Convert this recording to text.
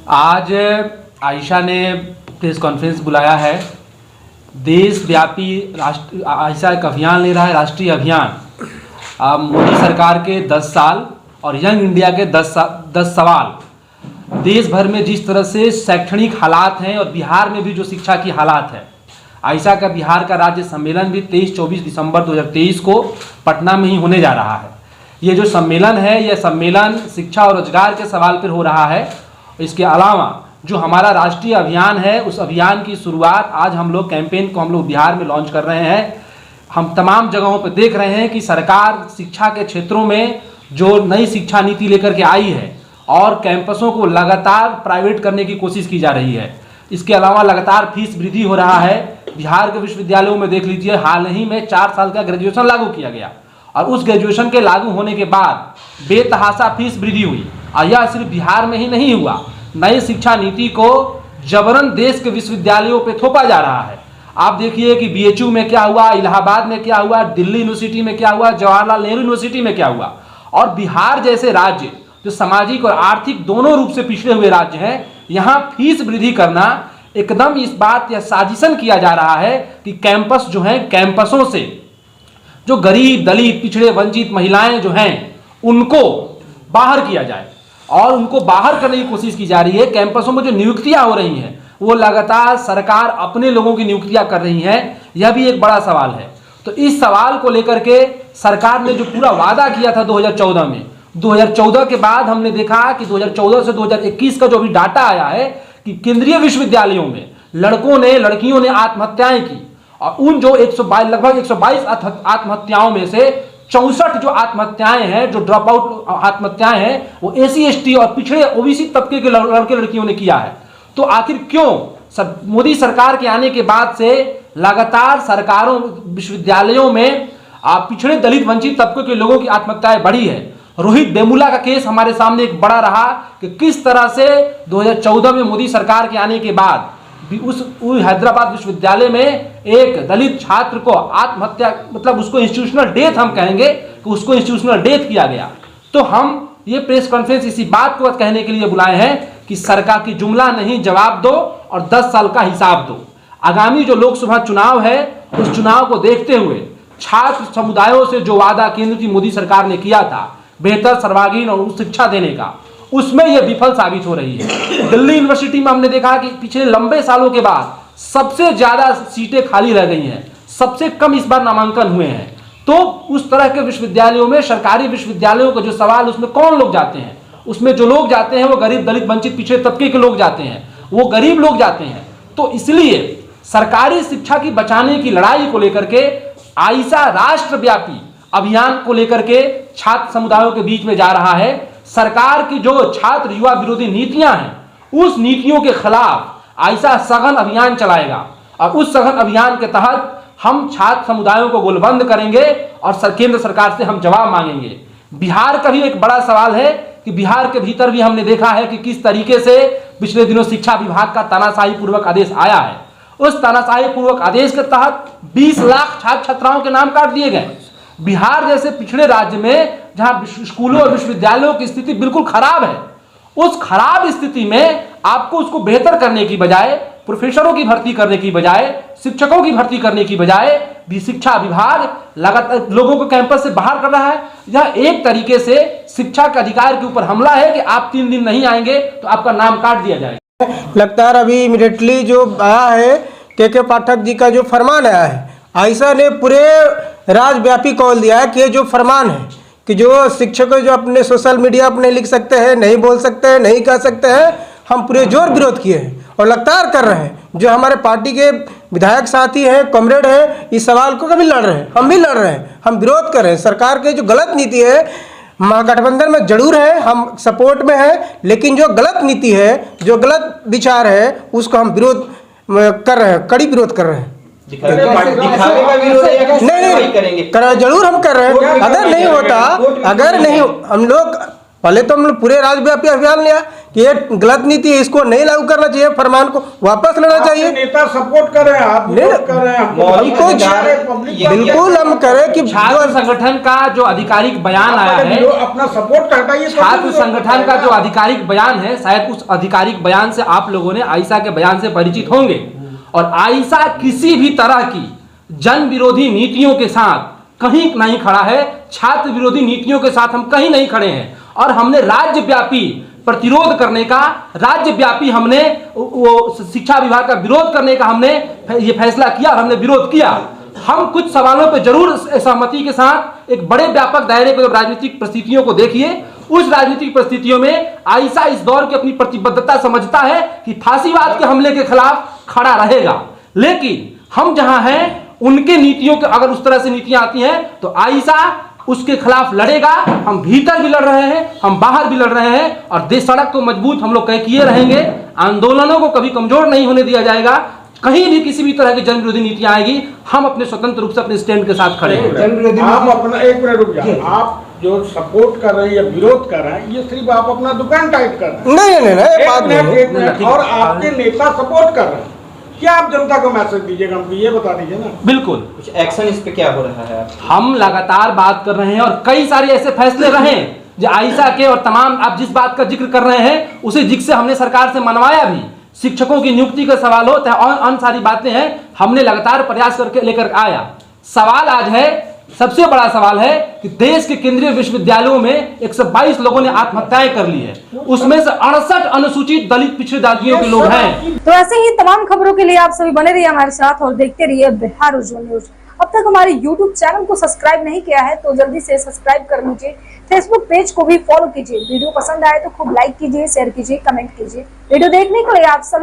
आज आयशा ने press conference बुलाया है। देशव्यापी आयशा एक अभियान ले रहा है, राष्ट्रीय अभियान। मोदी सरकार के 10 साल और यंग इंडिया के 10 सवाल। देश भर में जिस तरह से शैक्षणिक हालात हैं और बिहार में भी जो शिक्षा की हालात है, आयशा का बिहार का राज्य सम्मेलन भी 23-24 दिसंबर 2023 को पटना में ही होने जा रहा है। ये जो सम्मेलन है, यह सम्मेलन शिक्षा और रोजगार के सवाल पर हो रहा है। इसके अलावा जो हमारा राष्ट्रीय अभियान है, उस अभियान की शुरुआत आज हम लोग कैंपेन को हम लोग बिहार में लॉन्च कर रहे हैं। हम तमाम जगहों पर देख रहे हैं कि सरकार शिक्षा के क्षेत्रों में जो नई शिक्षा नीति लेकर के आई है और कैंपसों को लगातार प्राइवेट करने की कोशिश की जा रही है। इसके अलावा लगातार फीस वृद्धि हो रहा है। बिहार के विश्वविद्यालयों में देख लीजिए, हाल ही में 4 साल का ग्रेजुएशन लागू किया गया और उस ग्रेजुएशन के लागू होने के बाद बेतहाशा फीस वृद्धि हुई। और यह सिर्फ बिहार में ही नहीं हुआ, नई शिक्षा नीति को जबरन देश के विश्वविद्यालयों पे थोपा जा रहा है। आप देखिए कि बीएचयू में क्या हुआ, इलाहाबाद में क्या हुआ, दिल्ली यूनिवर्सिटी में क्या हुआ, जवाहरलाल नेहरू यूनिवर्सिटी में क्या हुआ। और बिहार जैसे राज्य जो सामाजिक और आर्थिक दोनों रूप से पिछड़े हुए राज्य हैं, यहाँ फीस वृद्धि करना एकदम इस बात या साजिशन किया जा रहा है कि कैंपस जो है, कैंपसों से जो गरीब, दलित, पिछड़े, वंचित महिलाएं जो हैं उनको बाहर किया जाए और उनको बाहर करने की कोशिश की जा रही है। कैंपसों में जो नियुक्तियां हो रही हैं वो लगातार सरकार अपने लोगों की नियुक्तियां कर रही है। यह भी एक बड़ा सवाल है। तो इस सवाल को लेकर के सरकार ने जो पूरा वादा किया था 2014 में, 2014 के बाद हमने देखा कि 2014 से 2021 का जो अभी डाटा आया है कि केंद्रीय विश्वविद्यालयों में लड़कियों ने आत्महत्याएं की और उन जो 122 लगभग 122 आत्महत्याओं में से 64 जो आत्महत्याएं हैं, जो ड्रॉप आउट आत्महत्याएं हैं, वो एसी एसटी और पिछड़े ओबीसी तबके के लड़के लड़कियों ने किया है। तो आखिर क्यों मोदी सरकार के आने के बाद से लगातार सरकारों विश्वविद्यालयों में पिछड़े, दलित, वंचित तबके के लोगों की आत्महत्याएं बढ़ी है। रोहित वेमुला का केस हमारे सामने एक बड़ा रहा कि किस तरह से 2014 में मोदी सरकार के आने के बाद उस हैदराबाद विश्वविद्यालय में एक दलित छात्र को आत्महत्या, मतलब उसको इंस्टीट्यूशनल डेथ हम कहेंगे कि उसको इंस्टीट्यूशनल डेथ किया गया। तो हम ये प्रेस कॉन्फ्रेंस इसी बात को कहने के लिए बुलाए हैं कि सरकार की जुमला नहीं, जवाब दो और 10 साल का हिसाब दो। आगामी जो लोकसभा चुनाव है, उस चुनाव को देखते हुए छात्र समुदायों से जो वादा केंद्र की मोदी सरकार ने किया था बेहतर, सर्वांगीण और शिक्षा देने का, उसमें यह विफल साबित हो रही है। दिल्ली यूनिवर्सिटी में हमने देखा कि पिछले लंबे सालों के बाद सबसे ज्यादा सीटें खाली रह गई हैं, सबसे कम इस बार नामांकन हुए हैं। तो उस तरह के विश्वविद्यालयों में, सरकारी विश्वविद्यालयों का जो सवाल, उसमें कौन लोग जाते हैं? उसमें जो लोग जाते हैं वो गरीब, दलित, वंचित, पिछड़े तबके के लोग जाते हैं, वो गरीब लोग जाते हैं। तो इसलिए सरकारी शिक्षा की बचाने की लड़ाई को लेकर के आयशा राष्ट्रव्यापी अभियान को लेकर के छात्र समुदायों के बीच में जा रहा है। सरकार की जो छात्र युवा विरोधी नीतियां हैं, उस नीतियों के खिलाफ आयशा सघन अभियान चलाएगा और उस सघन अभियान के तहत हम छात्र समुदायों को गोलबंद करेंगे और केंद्र सरकार से हम जवाब मांगेंगे। बिहार का भी एक बड़ा सवाल है कि बिहार के भीतर भी हमने देखा है कि किस तरीके से पिछले दिनों शिक्षा विभाग का तानाशाही पूर्वक आदेश आया है। उस तानाशाही पूर्वक आदेश के तहत 20 लाख छात्र छात्राओं के नाम काट दिए गए। बिहार जैसे पिछड़े राज्य में जहां स्कूलों और विश्वविद्यालयों की स्थिति बिल्कुल खराब है, उस खराब स्थिति में आपको उसको बेहतर करने की बजाय, प्रोफेसरों की भर्ती करने की बजाय, शिक्षकों की भर्ती करने की बजाय भी शिक्षा विभाग लगातार लोगों को कैंपस से बाहर कर रहा है। यह एक तरीके से शिक्षा के अधिकार के ऊपर हमला है कि आप 3 दिन नहीं आएंगे तो आपका नाम काट दिया जाएगा। लगातार अभी इमीडिएटली जो आया है के पाठक जी का जो फरमान आया है, आयशा ने पूरे राज्यव्यापी कॉल दिया है कि ये जो फरमान है कि जो शिक्षक जो अपने सोशल मीडिया पर नहीं लिख सकते हैं, नहीं बोल सकते हैं, नहीं कह सकते हैं, हम पूरे जोर विरोध किए हैं और लगातार कर रहे हैं। जो हमारे पार्टी के विधायक साथी हैं, कॉमरेड हैं, इस सवाल को कभी लड़ रहे हैं, हम भी लड़ रहे हैं, हम विरोध कर रहे हैं। सरकार की जो गलत नीति है, महागठबंधन में जरूर है, हम सपोर्ट में है, लेकिन जो गलत नीति है, जो गलत विचार है, उसको हम विरोध कर रहे हैं, कड़ी विरोध कर रहे हैं। दिखाने का विरोध नहीं जरूर हम कर रहे हैं। अगर नहीं होता, अगर नहीं, हम लोग पहले तो हम लोग पूरे राज्यव्यापी अभियान लिया कि ये गलत नीति है, इसको नहीं लागू करना चाहिए, फरमान को वापस लेना चाहिए। नेता सपोर्ट कर रहे हैं, आप विरोध कर रहे हैं, बिल्कुल हम करें कि छात्र संगठन का जो आधिकारिक बयान आया है, अपना सपोर्ट हटाइए। छात्र संगठन का जो आधिकारिक बयान है, शायद उस आधिकारिक बयान से आप लोगों ने आयशा के बयान से परिचित होंगे। और आयशा किसी भी तरह की जन विरोधी नीतियों के साथ कहीं नहीं खड़ा है, छात्र विरोधी नीतियों के साथ हम कहीं नहीं खड़े हैं। और हमने राज्यव्यापी प्रतिरोध करने का, राज्यव्यापी हमने वो शिक्षा विभाग का विरोध करने का हमने ये फैसला किया और हमने विरोध किया। हम कुछ सवालों पर जरूर सहमति के साथ एक बड़े व्यापक दायरे को, राजनीतिक परिस्थितियों को देखिए, उस राजनीतिक परिस्थितियों में आयशा इस दौर की अपनी प्रतिबद्धता समझता है कि फांसीवाद के हमले के खिलाफ खड़ा रहेगा। लेकिन हम जहां हैं, उनके नीतियों के अगर उस तरह से नीतियां आती हैं तो आयशा उसके खिलाफ लड़ेगा। हम भीतर भी लड़ रहे हैं, हम बाहर भी लड़ रहे हैं, और देश सड़क को मजबूत हम लोग किए रहेंगे। आंदोलनों को कभी कमजोर नहीं होने दिया जाएगा। कहीं भी किसी भी तरह की जन विरोधी नीतियां आएगी, हम अपने स्वतंत्र रूप से अपने स्टैंड के साथ खड़े हैं। आप अपना एक मिनट रुक जाए, आप जो सपोर्ट कर रहे हैं या विरोध कर रहे हैं, ये सिर्फ आप अपना दुकान टाइट कर रहे हैं। नहीं, एक मिनट, और आपके नेता सपोर्ट कर रहे हैं। क्या आप जनता को मैसेज दीजिएगा, हमको ये बता दीजिए ना। बिल्कुल, कुछ एक्शन इस पे क्या हो रहा है? हम लगातार बात कर रहे हैं और कई सारे ऐसे फैसले रहे जो आयशा के, और तमाम आप जिस बात का जिक्र कर रहे हैं उसे जिक्र हमने सरकार से मनवाया भी। शिक्षकों की नियुक्ति का सवाल हो और अन्य सारी बातें हैं, हमने लगातार प्रयास करके लेकर आया। सवाल आज है, सबसे बड़ा सवाल है कि देश के केंद्रीय विश्वविद्यालयों में 122 लोगों ने आत्महत्याएं कर ली है, उसमें से 68 अनुसूचित दलित पिछड़े जातियों के लोग हैं। तो ऐसे ही तमाम खबरों के लिए आप सभी बने रहिए हमारे साथ और देखते रहिए बिहार उज्जवल न्यूज। अब तक हमारे YouTube चैनल को सब्सक्राइब नहीं किया है तो जल्दी से सब्सक्राइब कर लीजिए। फेसबुक पेज को भी फॉलो कीजिए। वीडियो पसंद आए तो खूब लाइक कीजिए, शेयर कीजिए, कमेंट कीजिए। वीडियो देखने के लिए आप सभी